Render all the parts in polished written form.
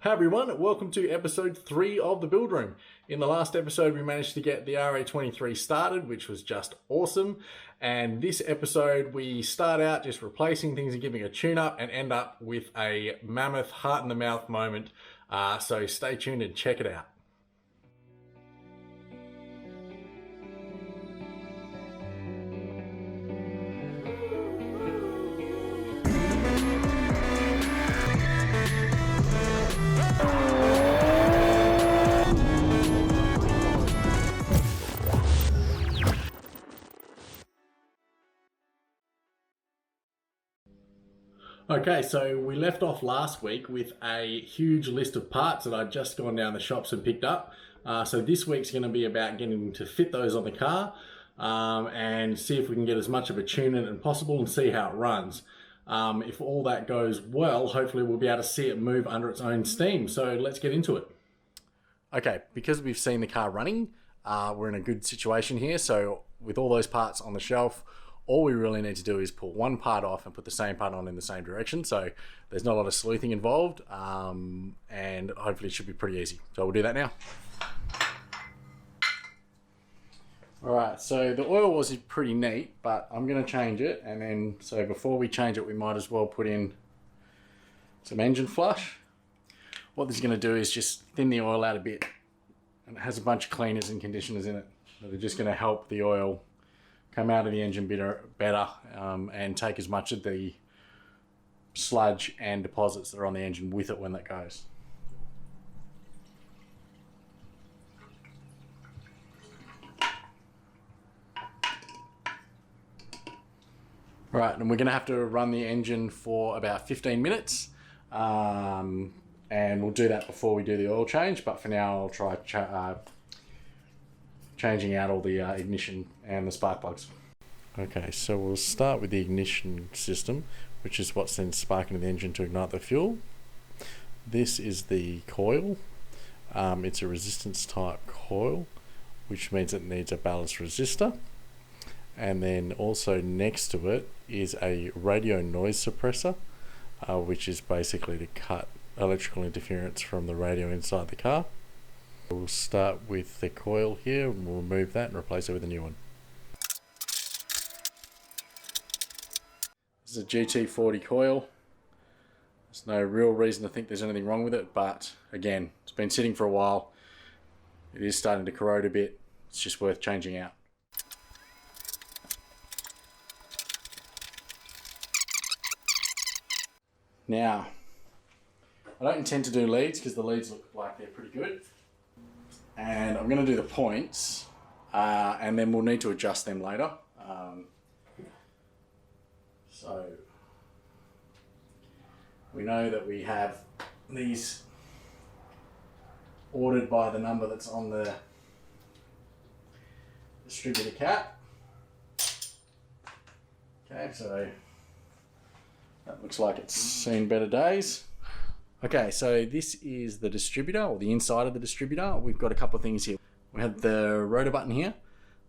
Hi everyone, welcome to episode 3 of the Build Room. In the last episode we managed to get the RA23 started, which was just awesome. And this episode we start out just replacing things and giving a tune up and end up with a mammoth heart in the mouth moment. So stay tuned and check it out. Okay, so we left off last week with a huge list of parts that I'd just gone down the shops and picked up. So this week's going to be about getting to fit those on the car and see if we can get as much of a tune in as possible and see how it runs. If all that goes well, hopefully we'll be able to see it move under its own steam. So let's get into it. Okay, because we've seen the car running, we're in a good situation here. So with all those parts on the shelf, all we really need to do is pull one part off and put the same part on in the same direction. So there's not a lot of sleuthing involved, and hopefully it should be pretty easy. So we'll do that now. All right, so the oil was pretty neat, but I'm gonna change it. And then, so before we change it, we might as well put in some engine flush. What this is gonna do is just thin the oil out a bit. And it has a bunch of cleaners and conditioners in it that are just gonna help the oil come out of the engine better and take as much of the sludge and deposits that are on the engine with it when that goes. Right, and we're going to have to run the engine for about 15 minutes and we'll do that before we do the oil change, but for now I'll try changing out all the ignition and the spark plugs. Okay, so we'll start with the ignition system, which is what sends spark into the engine to ignite the fuel. This is the coil. It's a resistance type coil, which means it needs a ballast resistor. And then also next to it is a radio noise suppressor, which is basically to cut electrical interference from the radio inside the car. We'll start with the coil here and we'll remove that and replace it with a new one. This is a GT40 coil. There's no real reason to think there's anything wrong with it, but again, it's been sitting for a while. It is starting to corrode a bit. It's just worth changing out. Now, I don't intend to do leads because the leads look like they're pretty good. And I'm going to do the points and then we'll need to adjust them later. So we know that we have these ordered by the number that's on the distributor cap. Okay, so that looks like it's seen better days. Okay, so this is the distributor, or the inside of the distributor. We've got a couple of things here. We have the rotor button here.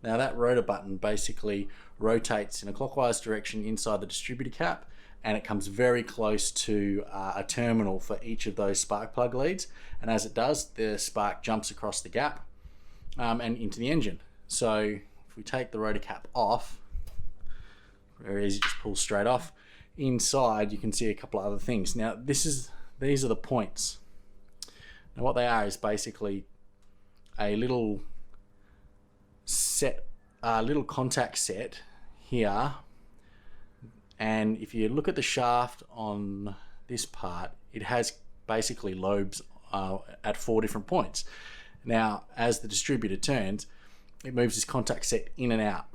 Now that rotor button basically rotates in a clockwise direction inside the distributor cap, and it comes very close to a terminal for each of those spark plug leads. And as it does, the spark jumps across the gap and into the engine. So if we take the rotor cap off, very easy, just pull straight off. Inside you can see a couple of other things. Now these are the points. Now what they are is basically a little contact set here, and if you look at the shaft on this part, it has basically lobes at 4 different points. Now as the distributor turns, it moves this contact set in and out,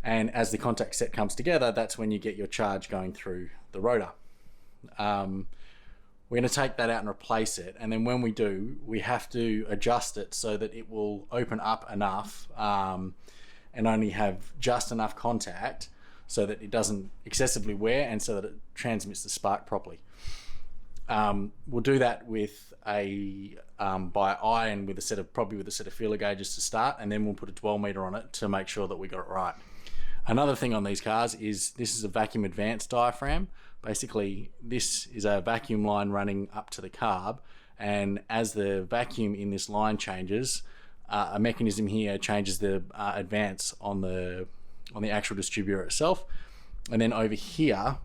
and as the contact set comes together, that's when you get your charge going through the rotor. We're going to take that out and replace it, and then when we do, we have to adjust it so that it will open up enough and only have just enough contact so that it doesn't excessively wear and so that it transmits the spark properly. We'll do that with by eye and with a set of feeler gauges to start, and then we'll put a dwell meter on it to make sure that we got it right. Another thing on these cars is this is a vacuum advanced diaphragm. basically this is a vacuum line running up to the carb, and as the vacuum in this line changes, a mechanism here changes the advance on the actual distributor itself. And then over here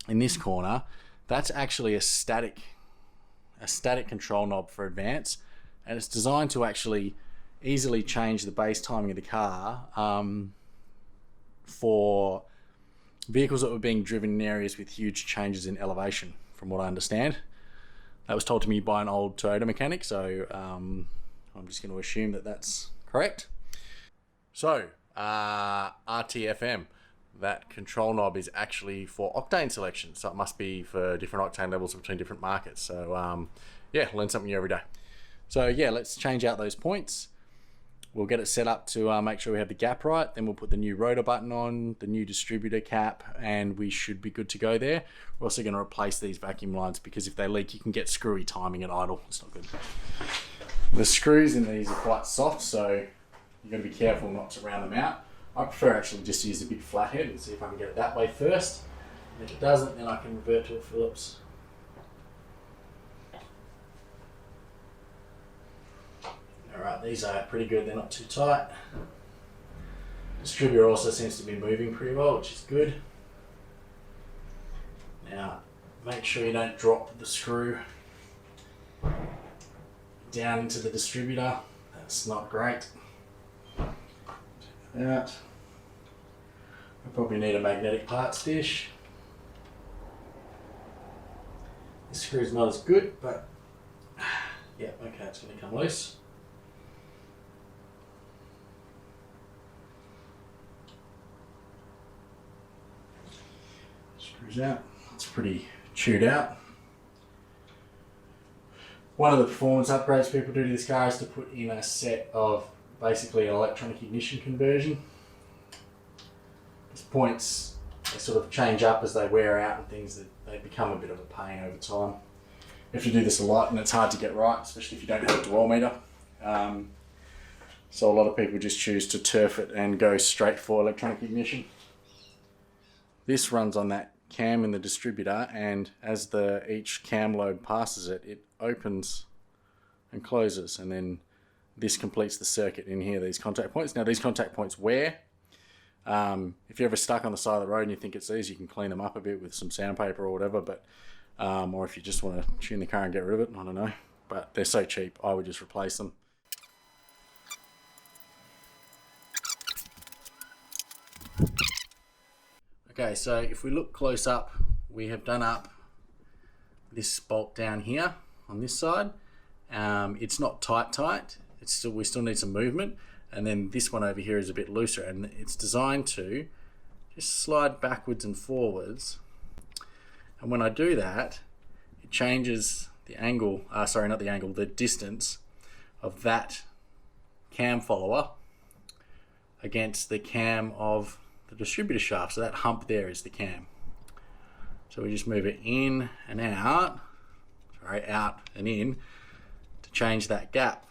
in this corner, that's actually a static control knob for advance, and it's designed to actually easily change the base timing of the car for vehicles that were being driven in areas with huge changes in elevation, from what I understand. That was told to me by an old Toyota mechanic, so I'm just going to assume that that's correct. So, RTFM, that control knob is actually for octane selection, so it must be for different octane levels between different markets. So, yeah, learn something new every day. So, yeah, let's change out those points. We'll get it set up to make sure we have the gap right. Then we'll put the new rotor button on, the new distributor cap, and we should be good to go there. We're also going to replace these vacuum lines because if they leak, you can get screwy timing at idle. It's not good. The screws in these are quite soft, so you've got to be careful not to round them out. I prefer actually just to use a big flathead and see if I can get it that way first. And if it doesn't, then I can revert to a Phillips. Alright, these are pretty good, they're not too tight. Distributor also seems to be moving pretty well, which is good. Now, make sure you don't drop the screw down into the distributor. That's not great. Out. I probably need a magnetic parts dish. This screw's not as good, but yeah, okay, it's going to come loose. Screws out. It's pretty chewed out. One of the performance upgrades people do to this car is to put in a set of basically an electronic ignition conversion. These points, they sort of change up as they wear out and things, that they become a bit of a pain over time. You have to do this a lot and it's hard to get right, especially if you don't have a dwell meter. So a lot of people just choose to turf it and go straight for electronic ignition. This runs on that cam in the distributor, and as each cam lobe passes it, it opens and closes, and then this completes the circuit in here, these contact points. Now these contact points wear. If you're ever stuck on the side of the road and you think it's these, you can clean them up a bit with some sandpaper or whatever, but or if you just want to tune the car and get rid of it, I don't know. But they're so cheap, I would just replace them. Okay, so if we look close up, we have done up this bolt down here on this side. It's not tight. We still need some movement, and then this one over here is a bit looser, and it's designed to just slide backwards and forwards. And when I do that, it changes the angle, the distance of that cam follower against the cam of the distributor shaft. So that hump there is the cam. So we just move it in and out, out and in to change that gap.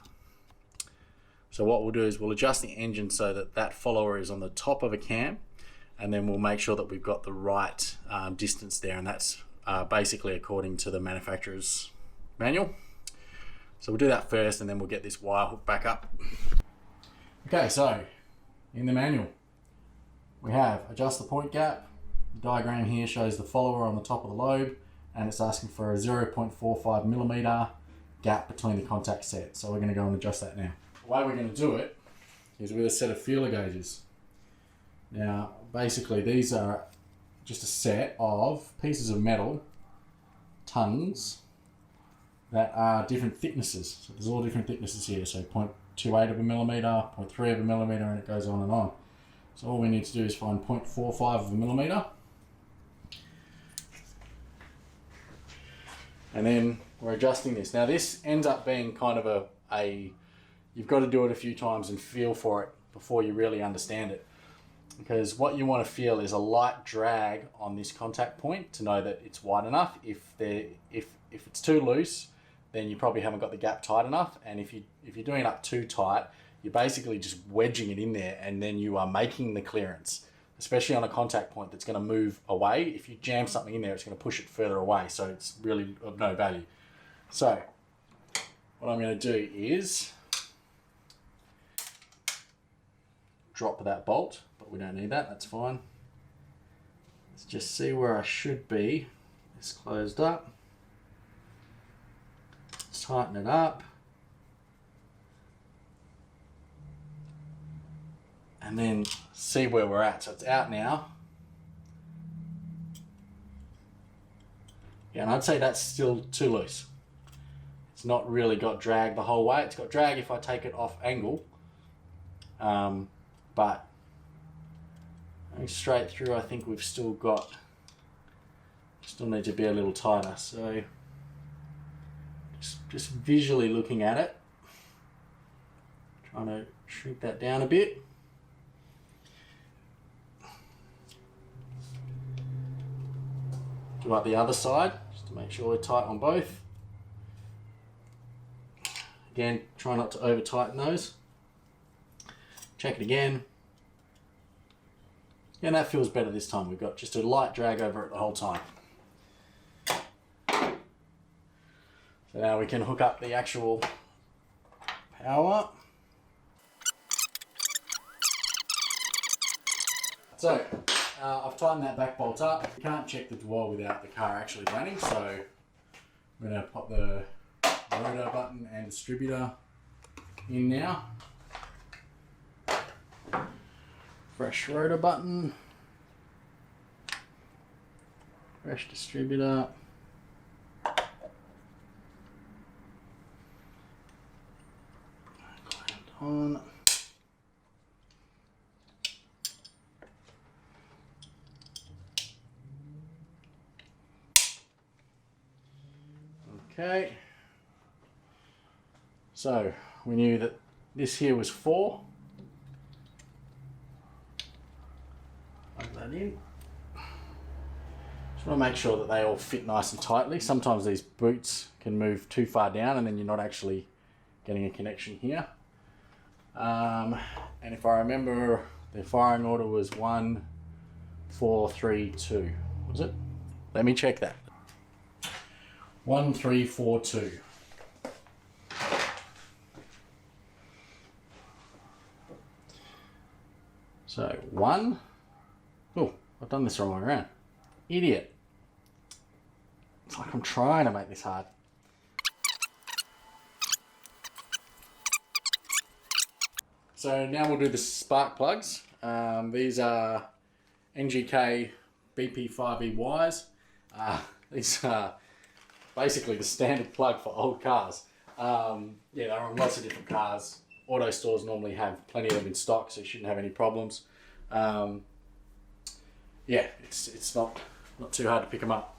So what we'll do is we'll adjust the engine so that that follower is on the top of a cam, and then we'll make sure that we've got the right distance there, and that's basically according to the manufacturer's manual. So we'll do that first, and then we'll get this wire hooked back up. Okay, so in the manual we have adjust the point gap. The diagram here shows the follower on the top of the lobe, and it's asking for a 0.45 millimeter gap between the contact sets. So we're going to go and adjust that now. The way we're going to do it is with a set of feeler gauges. Now, basically these are just a set of pieces of metal, tongues, that are different thicknesses. So there's all different thicknesses here. So 0.28 of a millimeter, 0.3 of a millimeter, and it goes on and on. So all we need to do is find 0.45 of a millimeter. And then we're adjusting this. Now this ends up being kind of you've got to do it a few times and feel for it before you really understand it. Because what you want to feel is a light drag on this contact point to know that it's wide enough. If it's too loose, then you probably haven't got the gap tight enough. And if you're doing it up too tight, you're basically just wedging it in there, and then you are making the clearance. especially on a contact point that's going to move away. If you jam something in there, it's going to push it further away, so it's really of no value. So what I'm going to do is drop that bolt, but we don't need that, that's fine. Let's just see where I should be. It's closed up. Let's tighten it up. And then see where we're at. So it's out now. Yeah, and I'd say that's still too loose. It's not really got drag the whole way. It's got drag if I take it off angle. But going straight through, I think we've still need to be a little tighter. So just visually looking at it, trying to shrink that down a bit. Do like the other side, just to make sure we're tight on both. Again, try not to over tighten those. Check it again. And that feels better this time. We've got just a light drag over it the whole time. So now we can hook up the actual power. So I've tightened that back bolt up. You can't check the dwell without the car actually running, so I'm going to pop the rotor button and distributor in now. Fresh rotor button, fresh distributor. Clamped on. Okay, so we knew that this here was 4. Plug that in. Just want to make sure that they all fit nice and tightly. Sometimes these boots can move too far down and then you're not actually getting a connection here. And if I remember, the firing order was 1, 4, 3, 2. Was it? Let me check that. 1, 3, 4, 2. So 1. Oh, I've done this the wrong way around. Idiot. It's like I'm trying to make this hard. So now we'll do the spark plugs. These are NGK BP5E wires. These are basically the standard plug for old cars. Yeah, they're on lots of different cars. Auto stores normally have plenty of them in stock, so you shouldn't have any problems. Yeah, it's not too hard to pick them up.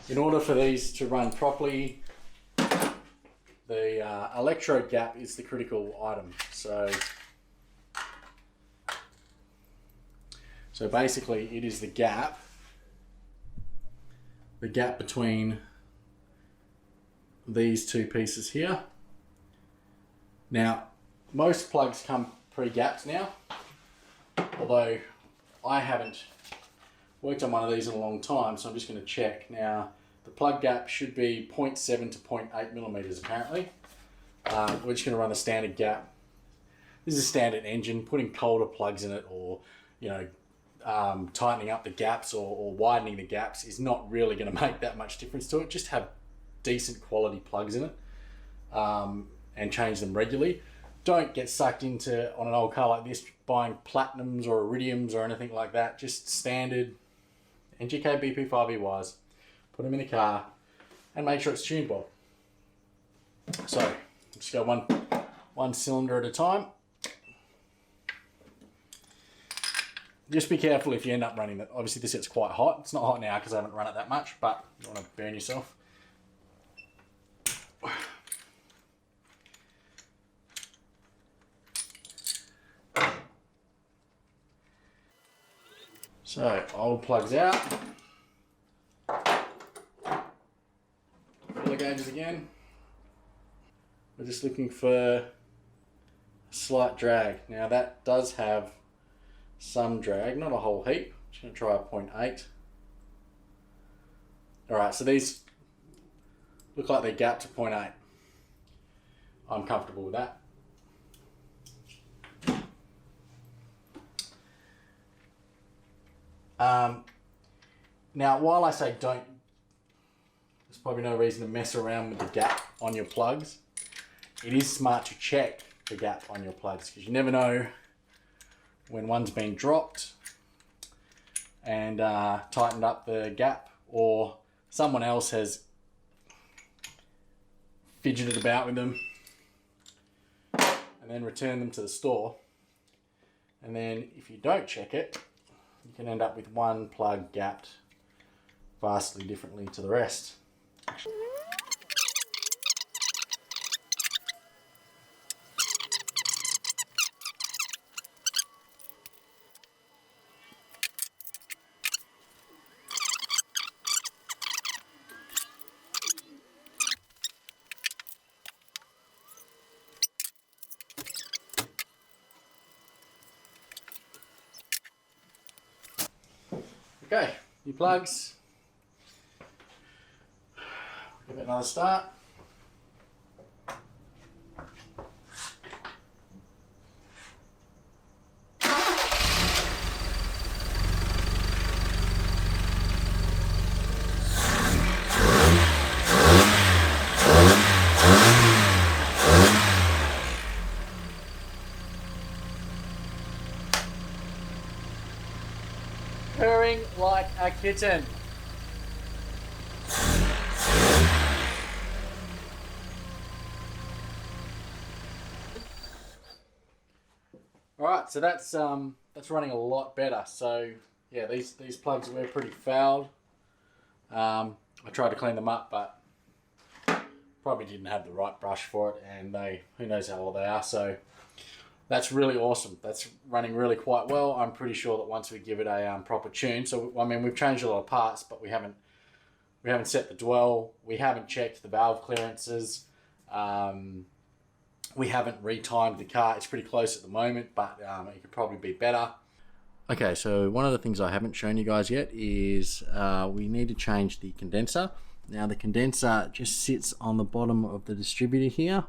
In order for these to run properly, the electrode gap is the critical item. So basically it is the gap between these two pieces here. Now, most plugs come pre-gapped now, although I haven't worked on one of these in a long time, so I'm just going to check. Now, the plug gap should be 0.7 to 0.8 millimeters apparently. We're just going to run the standard gap. This is a standard engine. Putting colder plugs in it, or tightening up the gaps or widening the gaps is not really going to make that much difference to it. Just have decent quality plugs in it and change them regularly. Don't get sucked into, on an old car like this, buying platinums or iridiums or anything like that. Just standard NGK BP5E wires. Put them in the car and make sure it's tuned well. So just go one cylinder at a time. Just be careful if you end up running that. Obviously this gets quite hot. It's not hot now because I haven't run it that much, but you don't want to burn yourself. So old plugs out. Filler gauges again. We're just looking for a slight drag. Now that does have some drag, not a whole heap. Just going to try a 0.8. Alright, so these look like they're gapped to 0.8. I'm comfortable with that. Now, while I say don't, there's probably no reason to mess around with the gap on your plugs. It is smart to check the gap on your plugs because you never know when one's been dropped and tightened up the gap, or someone else has fidgeted about with them and then returned them to the store. And then if you don't check it, you can end up with one plug gapped vastly differently to the rest. Okay, new plugs. Give it another start. Purring like a kitten. Alright, so that's running a lot better. So yeah, these plugs were pretty fouled. I tried to clean them up, but probably didn't have the right brush for it, and who knows how old they are. So that's really awesome. That's running really quite well. I'm pretty sure that once we give it a proper tune, so I mean we've changed a lot of parts, but we haven't set the dwell. We haven't checked the valve clearances. We haven't retimed the car. It's pretty close at the moment, but it could probably be better. Okay, so one of the things I haven't shown you guys yet is we need to change the condenser. Now the condenser just sits on the bottom of the distributor here.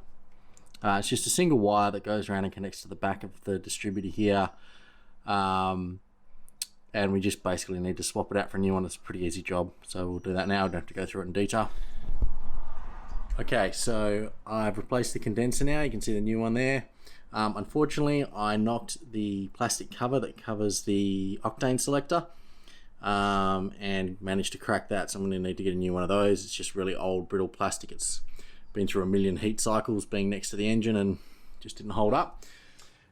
It's just a single wire that goes around and connects to the back of the distributor here. And we just basically need to swap it out for a new one. It's a pretty easy job. So we'll do that now. I don't have to go through it in detail. Okay, so I've replaced the condenser now. You can see the new one there. Unfortunately, I knocked the plastic cover that covers the octane selector and managed to crack that. So I'm going to need to get a new one of those. It's just really old, brittle plastic. It's been through a million heat cycles being next to the engine and just didn't hold up.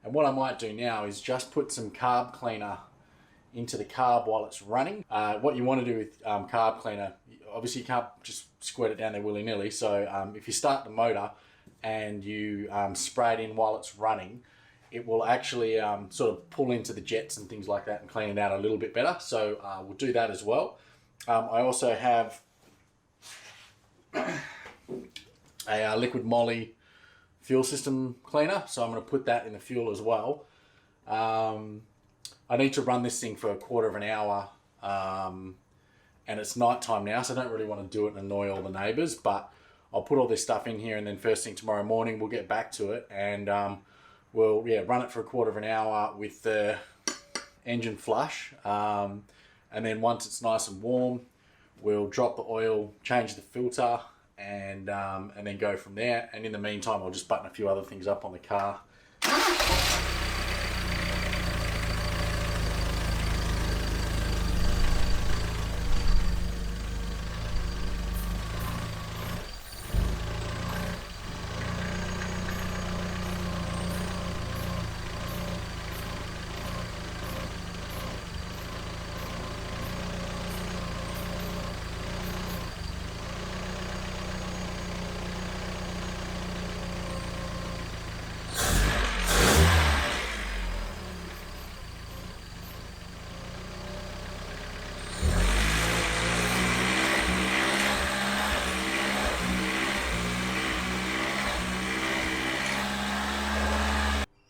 And what I might do now is just put some carb cleaner into the carb while it's running. What you want to do with carb cleaner, obviously you can't just squirt it down there willy-nilly. So if you start the motor and you spray it in while it's running, it will actually sort of pull into the jets and things like that and clean it out a little bit better. So we'll do that as well. I also have a liquid moly fuel system cleaner, so I'm going to put that in the fuel as well. I need to run this thing for a quarter of an hour, and it's night time now, so I don't really want to do it and annoy all the neighbours, but I'll put all this stuff in here, and then first thing tomorrow morning we'll get back to it, and we'll run it for a quarter of an hour with the engine flush, and then once it's nice and warm, we'll drop the oil, change the filter, and then go from there. And in the meantime, I'll just button a few other things up on the car.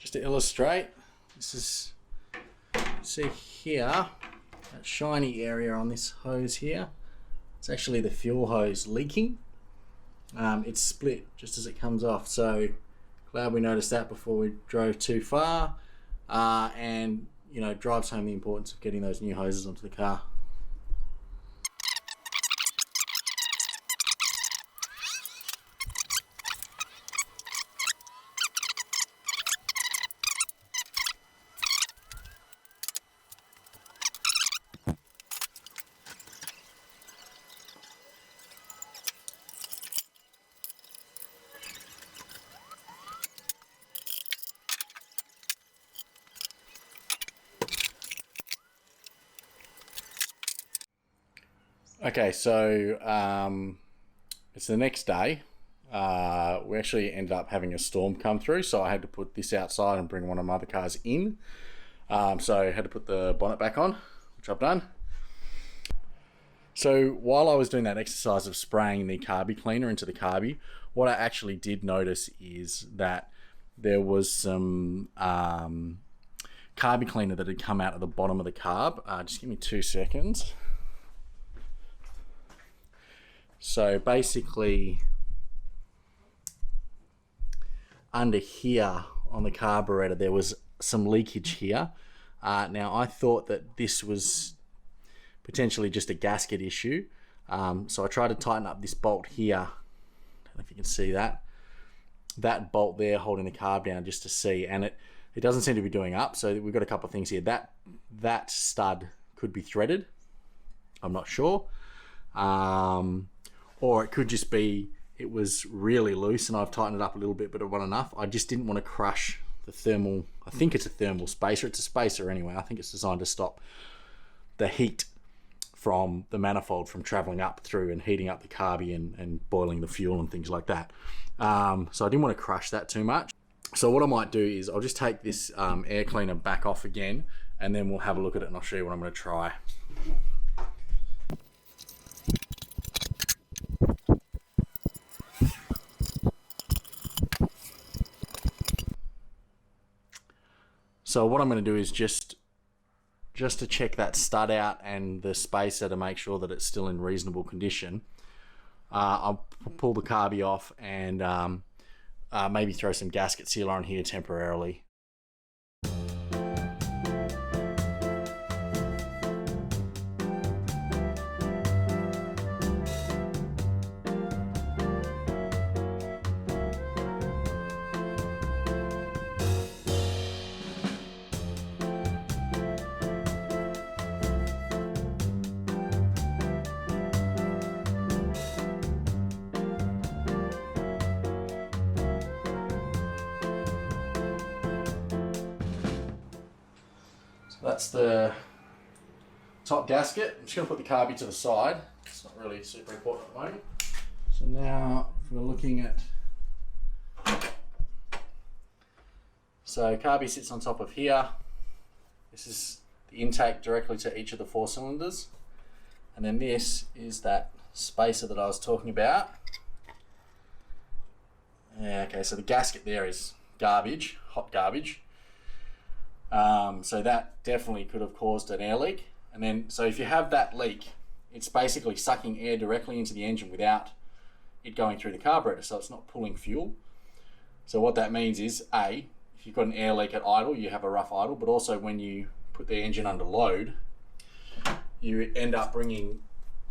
Just to illustrate, this is see here, that shiny area on this hose here, it's actually the fuel hose leaking. It's split just as it comes off, so glad we noticed that before we drove too far, and you know, drives home the importance of getting those new hoses onto the car. Okay, so it's the next day. We actually ended up having a storm come through, so I had to put this outside and bring one of my other cars in. So I had to put the bonnet back on, which I've done. So while I was doing that exercise of spraying the carby cleaner into the carby, what I actually did notice is that there was some carby cleaner that had come out of the bottom of the carb. Just give me 2 seconds. So basically, under here on the carburetor, there was some leakage here. Now, I thought that this was potentially just a gasket issue. So I tried to tighten up this bolt here. I don't know if you can see that. That bolt there holding the carb down just to see. And it doesn't seem to be doing up. So we've got a couple of things here. That stud could be threaded. I'm not sure. Or it could just be it was really loose and I've tightened it up a little bit, but it wasn't enough. I just didn't want to crush the thermal. I think it's a thermal spacer. It's a spacer anyway. I think it's designed to stop the heat from the manifold from traveling up through and heating up the carby and boiling the fuel and things like that. So I didn't want to crush that too much. So what I might do is I'll just take this air cleaner back off again, and then we'll have a look at it and I'll show you what I'm going to try. So what I'm going to do is just to check that stud out and the spacer to make sure that it's still in reasonable condition. I'll pull the carby off and maybe throw some gasket sealer on here temporarily. That's the top gasket. I'm just going to put the carby to the side. It's not really super important at the moment. So now if we're looking at... So carby sits on top of here. This is the intake directly to each of the 4 cylinders. And then this is that spacer that I was talking about. Yeah, okay, so the gasket there is garbage, hot garbage. So that definitely could have caused an air leak. And then, so if you have that leak, it's basically sucking air directly into the engine without it going through the carburetor, so it's not pulling fuel. So what that means is, A, if you've got an air leak at idle, you have a rough idle, but also when you put the engine under load, you end up bringing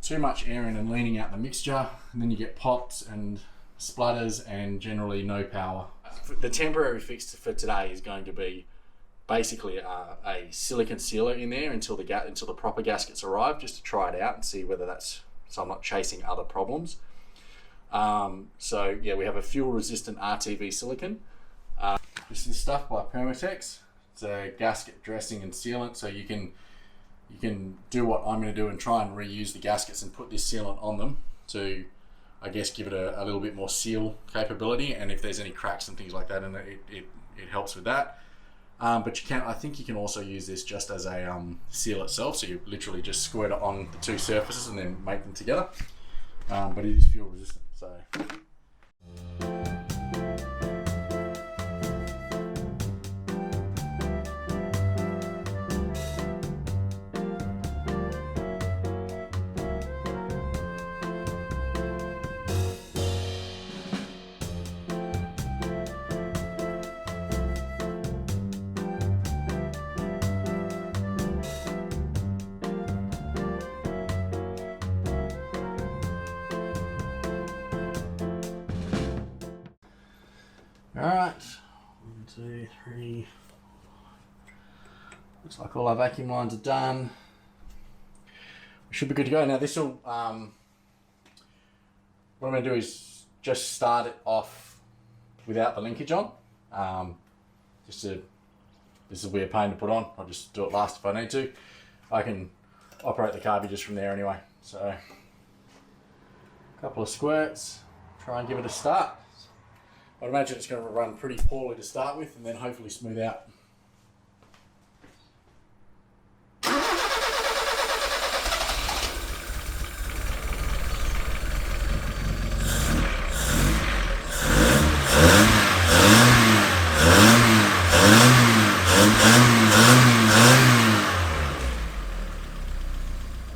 too much air in and leaning out the mixture, and then you get pops and splutters and generally no power. The temporary fix for today is going to be basically a silicon sealer in there until the proper gaskets arrive, just to try it out and see whether that's, so I'm not chasing other problems. So yeah, we have a fuel resistant RTV silicon. This is stuff by Permatex. It's a gasket dressing and sealant, so you can do what I'm going to do and try and reuse the gaskets and put this sealant on them to, I guess, give it a little bit more seal capability, and if there's any cracks and things like that, and it helps with that. But I think you can also use this just as a seal itself, so you literally just squirt it on the 2 surfaces and then make them together. But it is fuel resistant, so. Alright, 1, 2, 3. Looks like all our vacuum lines are done. We should be good to go. Now this will, what I'm going to do is just start it off without the linkage on. This will be a pain to put on. I'll just do it last if I need to. I can operate the carby just from there anyway. So, a couple of squirts, try and give it a start. I'd imagine it's going to run pretty poorly to start with and then hopefully smooth out.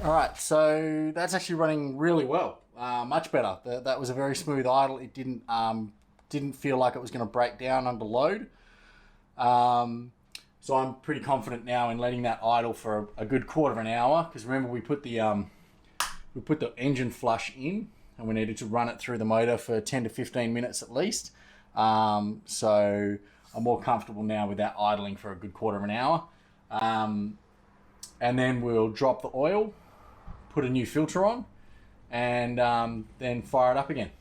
Alright, so that's actually running really well. Much better. That was a very smooth idle. It didn't feel like it was going to break down under load. So I'm pretty confident now in letting that idle for a good quarter of an hour, because remember we put the engine flush in and we needed to run it through the motor for 10 to 15 minutes at least. So I'm more comfortable now with that idling for a good quarter of an hour. And then we'll drop the oil, put a new filter on, and then fire it up again.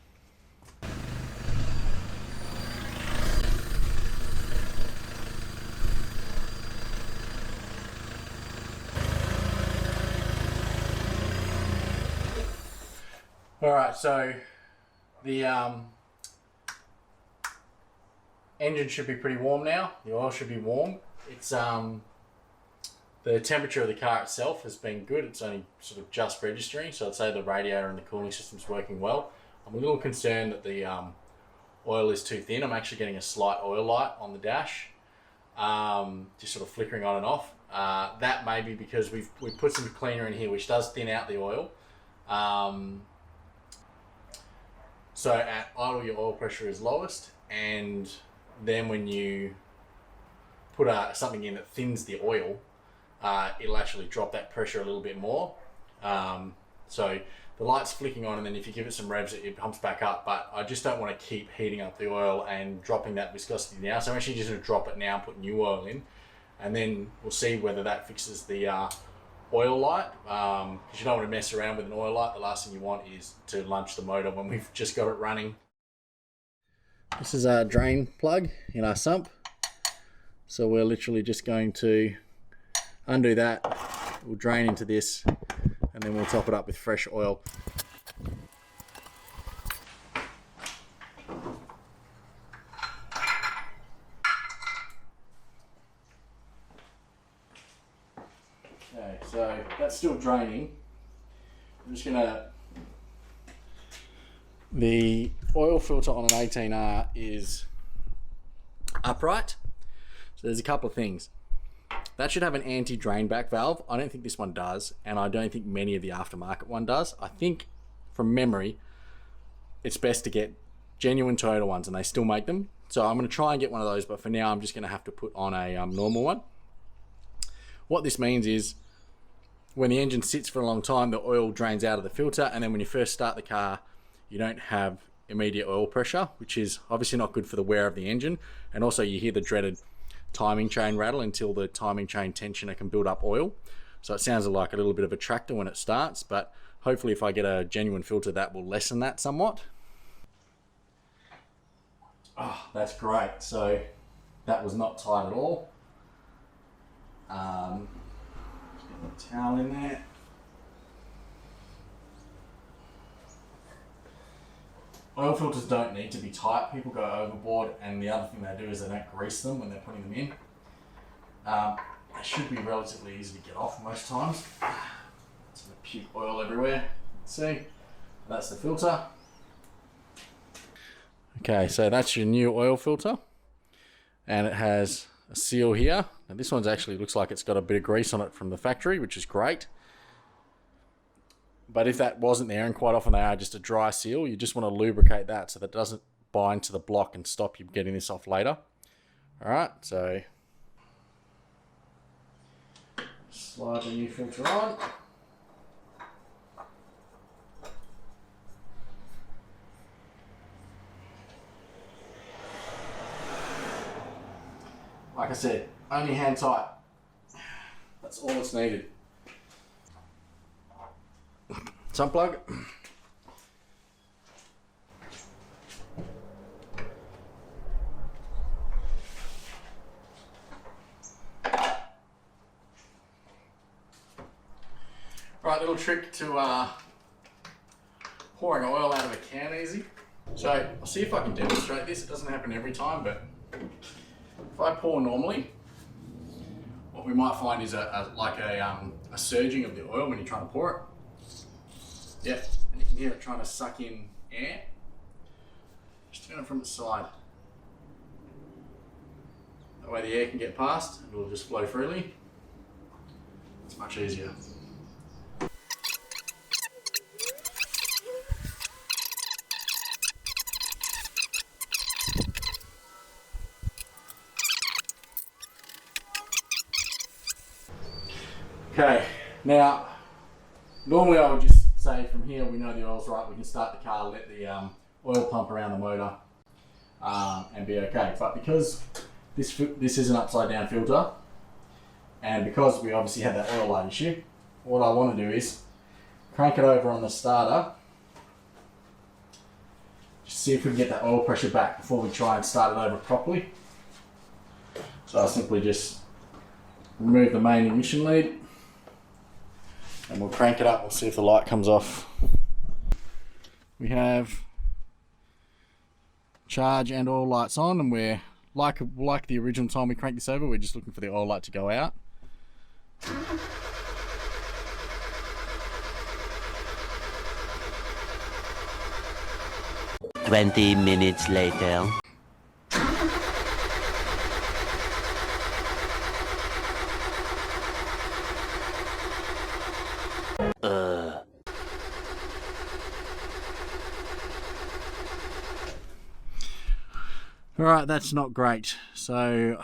Alright, so the engine should be pretty warm now. The oil should be warm. It's the temperature of the car itself has been good. It's only sort of just registering, so I'd say the radiator and the cooling system's working well. I'm a little concerned that the oil is too thin. I'm actually getting a slight oil light on the dash, just sort of flickering on and off. That may be because we've put some cleaner in here, which does thin out the oil. So at idle, your oil pressure is lowest, and then when you put something in that thins the oil, it'll actually drop that pressure a little bit more. So the light's flicking on, and then if you give it some revs, it pumps back up. But I just don't want to keep heating up the oil and dropping that viscosity now. So I'm actually just going to drop it now and put new oil in, and then we'll see whether that fixes the oil light, because you don't want to mess around with an oil light. The last thing you want is to lunch the motor when we've just got it running. This is our drain plug in our sump, so we're literally just going to undo that. We'll drain into this, and then we'll top it up with fresh oil. Okay, so that's still draining. I'm just gonna... The oil filter on an 18R is upright. So there's a couple of things. That should have an anti-drain back valve. I don't think this one does, and I don't think many of the aftermarket one does. I think, from memory, it's best to get genuine Toyota ones, and they still make them. So I'm going to try and get one of those, but for now I'm just going to have to put on a normal one. What this means is, when the engine sits for a long time, the oil drains out of the filter, and then when you first start the car, you don't have immediate oil pressure, which is obviously not good for the wear of the engine. And also you hear the dreaded timing chain rattle until the timing chain tensioner can build up oil. So it sounds like a little bit of a tractor when it starts, but hopefully if I get a genuine filter, that will lessen that somewhat. Oh, that's great. So that was not tight at all. Just get the towel in there. Oil filters don't need to be tight. People go overboard, and the other thing they do is they don't grease them when they're putting them in. They should be relatively easy to get off most times. It's going to puke oil everywhere. Let's see. That's the filter. Okay, so that's your new oil filter, and it has a seal here. Now this one's actually looks like it's got a bit of grease on it from the factory, which is great. But if that wasn't there, and quite often they are just a dry seal, you just want to lubricate that so that it doesn't bind to the block and stop you getting this off later. Alright, so slide the new filter on. Like I said, only hand tight. That's all that's needed. It's unplug. Right, little trick to pouring oil out of a can easy. So I'll see if I can demonstrate this. It doesn't happen every time, but if I pour normally, what we might find is a surging of the oil when you're trying to pour it. Yeah, and you can hear it trying to suck in air. Just turn it from its side. That way the air can get past and it'll just flow freely. It's much easier. Okay, now normally I would just say from here we know the oil's right, we can start the car, let the oil pump around the motor and be okay. But because this is an upside down filter and because we obviously had that oil light issue, what I want to do is crank it over on the starter, just see if we can get that oil pressure back before we try and start it over properly. So I'll simply just remove the main ignition lead and we'll crank it up. We'll see if the light comes off. We have charge and oil lights on, and we're like the original time we cranked this over, we're just looking for the oil light to go out. 20 minutes later. Alright, that's not great. So,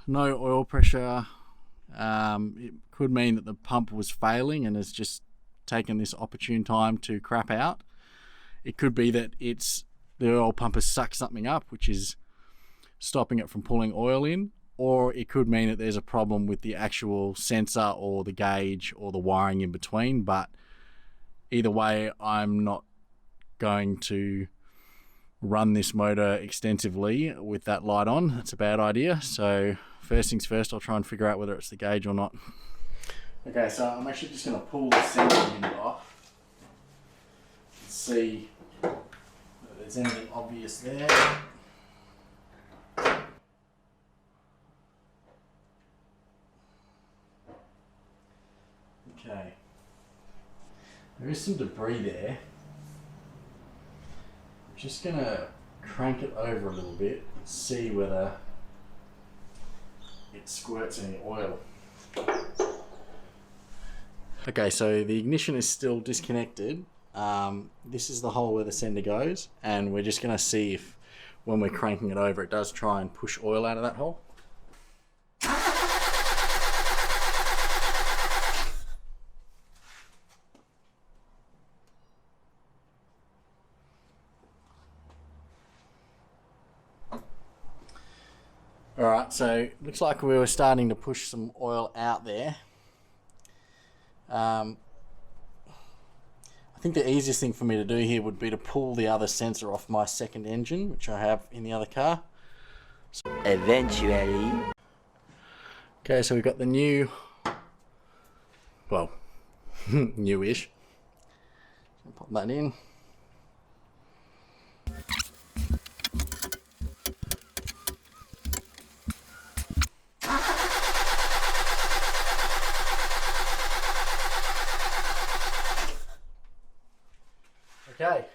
no oil pressure. It could mean that the pump was failing and has just taken this opportune time to crap out. It could be that the oil pump has sucked something up, which is stopping it from pulling oil in, or it could mean that there's a problem with the actual sensor or the gauge or the wiring in between. But either way, I'm not going to run this motor extensively with that light on. That's a bad idea. So first things first, I'll try and figure out whether it's the gauge or not. Okay, so I'm actually just going to pull the sensor unit off and see if there's anything obvious there. Okay, there is some debris there. Just gonna crank it over a little bit and see whether it squirts any oil. Okay, so the ignition is still disconnected. This is the hole where the sender goes, and we're just gonna see if when we're cranking it over it does try and push oil out of that hole. Alright, so looks like we were starting to push some oil out there. I think the easiest thing for me to do here would be to pull the other sensor off my second engine, which I have in the other car. So eventually. Okay, so we've got the new, well, newish. Pop that in. Okay,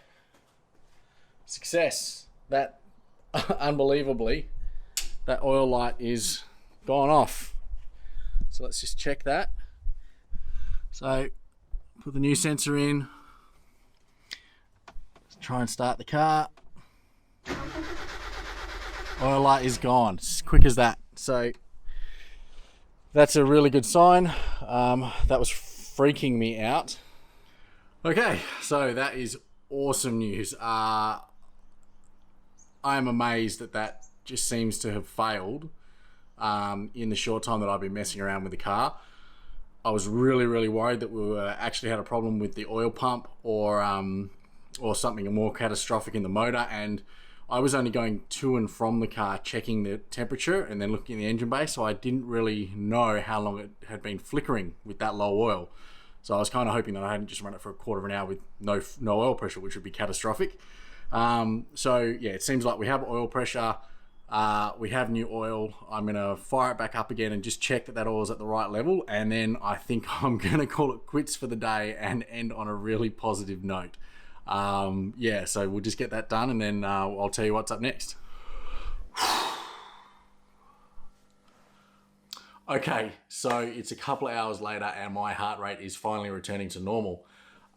success. That, unbelievably, that oil light is gone off. So let's just check that. So, put the new sensor in. Let's try and start the car. Oil light is gone, as quick as that. So, that's a really good sign. That was freaking me out. Okay, so that is awesome news. I am amazed that just seems to have failed. in the short time that I've been messing around with the car. I was really, really worried that we actually had a problem with the oil pump or something more catastrophic in the motor, and I was only going to and from the car checking the temperature and then looking in the engine bay, so I didn't really know how long it had been flickering with that low oil. So I was kind of hoping that I hadn't just run it for a quarter of an hour with no oil pressure, which would be catastrophic. So yeah, it seems like we have oil pressure. We have new oil. I'm going to fire it back up again and just check that oil is at the right level. And then I think I'm going to call it quits for the day and end on a really positive note. Yeah, so we'll just get that done, and then I'll tell you what's up next. Okay, so it's a couple of hours later and my heart rate is finally returning to normal.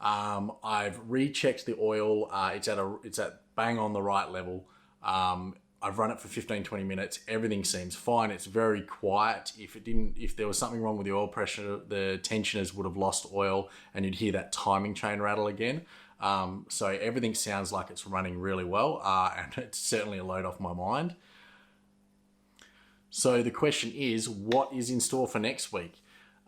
I've rechecked the oil. It's at bang on the right level. I've run it for 15-20 minutes. Everything seems fine. It's very quiet. If there was something wrong with the oil pressure, the tensioners would have lost oil and you'd hear that timing chain rattle again. So everything sounds like it's running really well, and it's certainly a load off my mind. So the question is, what is in store for next week?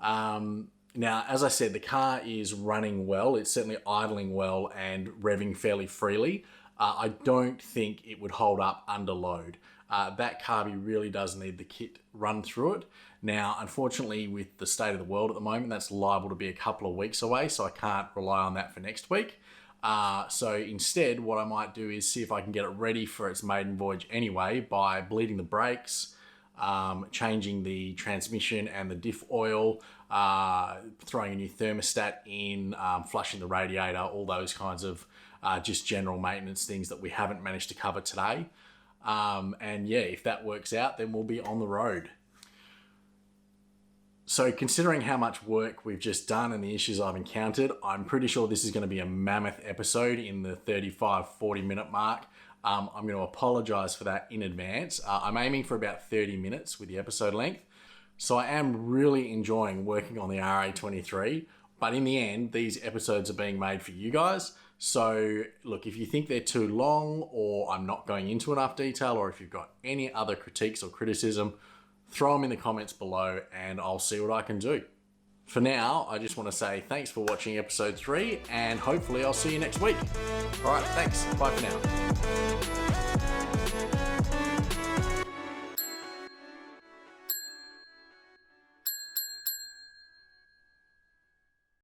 Now, as I said, the car is running well. It's certainly idling well and revving fairly freely. I don't think it would hold up under load. That carby really does need the kit run through it. Now, unfortunately, with the state of the world at the moment, that's liable to be a couple of weeks away, so I can't rely on that for next week. So instead, what I might do is see if I can get it ready for its maiden voyage anyway by bleeding the brakes, changing the transmission and the diff oil, throwing a new thermostat in, flushing the radiator, all those kinds of just general maintenance things that we haven't managed to cover today. And yeah, if that works out, then we'll be on the road. So considering how much work we've just done and the issues I've encountered, I'm pretty sure this is going to be a mammoth episode in the 35-40 minute mark. I'm going to apologize for that in advance. I'm aiming for about 30 minutes with the episode length. So I am really enjoying working on the RA23, but in the end, these episodes are being made for you guys. So look, if you think they're too long or I'm not going into enough detail, or if you've got any other critiques or criticism, throw them in the comments below and I'll see what I can do. For now, I just want to say thanks for watching episode 3 and hopefully I'll see you next week. All right, thanks. Bye for now.